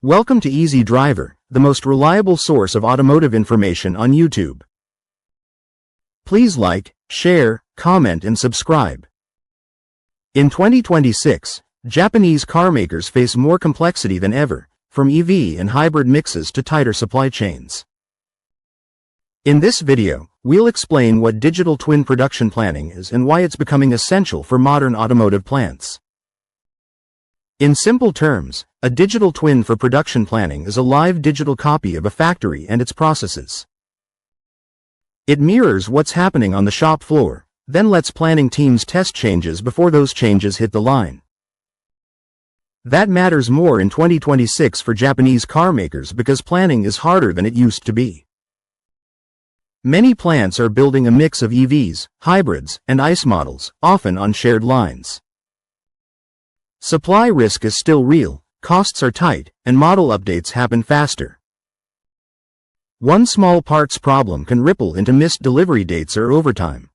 Welcome to Easy Driver, the most reliable source of automotive information on YouTube. Please like, share, comment and subscribe. In 2026, Japanese carmakers face more complexity than ever, from EV and hybrid mixes to tighter supply chains. In this video, we'll explain what digital twin production planning is and why it's becoming essential for modern automotive plants. In simple terms, a digital twin for production planning is a live digital copy of a factory and its processes. It mirrors what's happening on the shop floor, then lets planning teams test changes before those changes hit the line. That matters more in 2026 for Japanese car makers because planning is harder than it used to be. Many plants are building a mix of EVs, hybrids, and ICE models, often on shared lines. Supply risk is still real, costs are tight, and model updates happen faster. One small parts problem can ripple into missed delivery dates or overtime.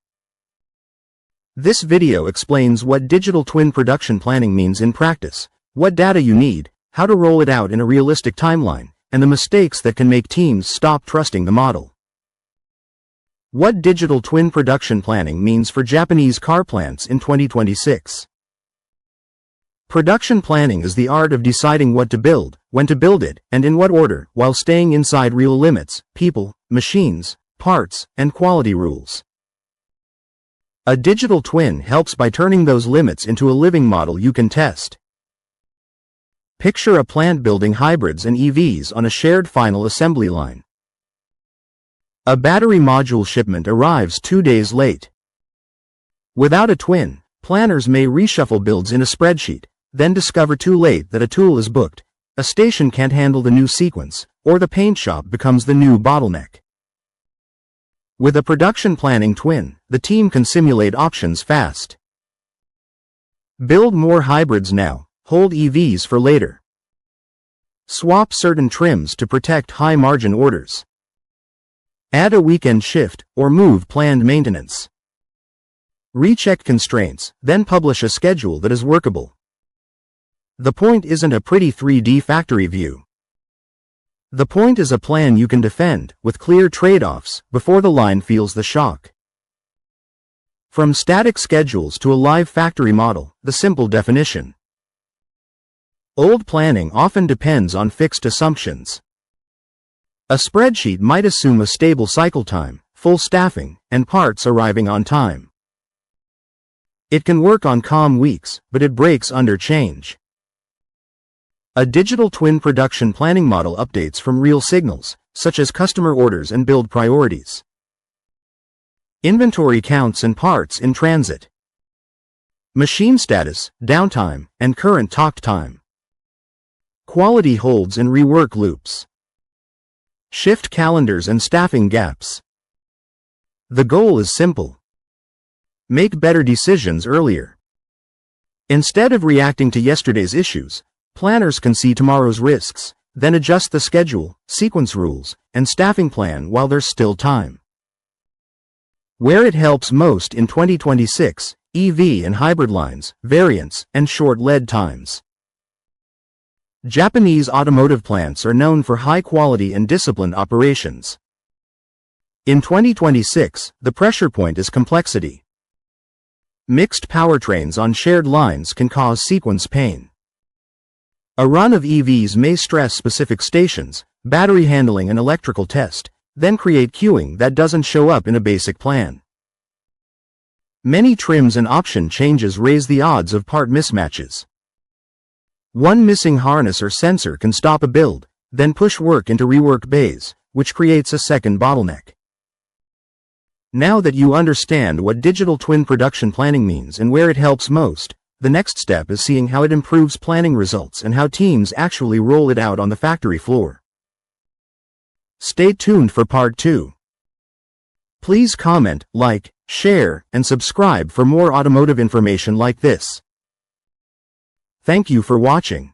This video explains what digital twin production planning means in practice, what data you need, how to roll it out in a realistic timeline, and the mistakes that can make teams stop trusting the model. What digital twin production planning means for Japanese car plants in 2026. Production planning is the art of deciding what to build, when to build it, and in what order, while staying inside real limits, people, machines, parts, and quality rules. A digital twin helps by turning those limits into a living model you can test. Picture a plant building hybrids and EVs on a shared final assembly line. A battery module shipment arrives 2 days late. Without a twin, planners may reshuffle builds in a spreadsheet, then discover too late that a tool is booked, a station can't handle the new sequence, or the paint shop becomes the new bottleneck. With a production planning twin, the team can simulate options fast. Build more hybrids now, hold EVs for later. Swap certain trims to protect high-margin orders. Add a weekend shift, or move planned maintenance. Recheck constraints, then publish a schedule that is workable. The point isn't a pretty 3D factory view. The point is a plan you can defend, with clear trade-offs, before the line feels the shock. From static schedules to a live factory model, the simple definition. Old planning often depends on fixed assumptions. A spreadsheet might assume a stable cycle time, full staffing, and parts arriving on time. It can work on calm weeks, but it breaks under change. A digital twin production planning model updates from real signals, such as customer orders and build priorities. Inventory counts and parts in transit. Machine status, downtime, and current talk time. Quality holds and rework loops. Shift calendars and staffing gaps. The goal is simple. Make better decisions earlier. Instead of reacting to yesterday's issues, planners can see tomorrow's risks, then adjust the schedule, sequence rules, and staffing plan while there's still time. Where it helps most in 2026, EV and hybrid lines, variants, and short lead times. Japanese automotive plants are known for high quality and disciplined operations. In 2026, the pressure point is complexity. Mixed powertrains on shared lines can cause sequence pain. A run of EVs may stress specific stations, battery handling and electrical test, then create queuing that doesn't show up in a basic plan. Many trims and option changes raise the odds of part mismatches. One missing harness or sensor can stop a build, then push work into rework bays, which creates a second bottleneck. Now that you understand what digital twin production planning means and where it helps most, the next step is seeing how it improves planning results and how teams actually roll it out on the factory floor. Stay tuned for part 2. Please comment, like, share, and subscribe for more automotive information like this. Thank you for watching.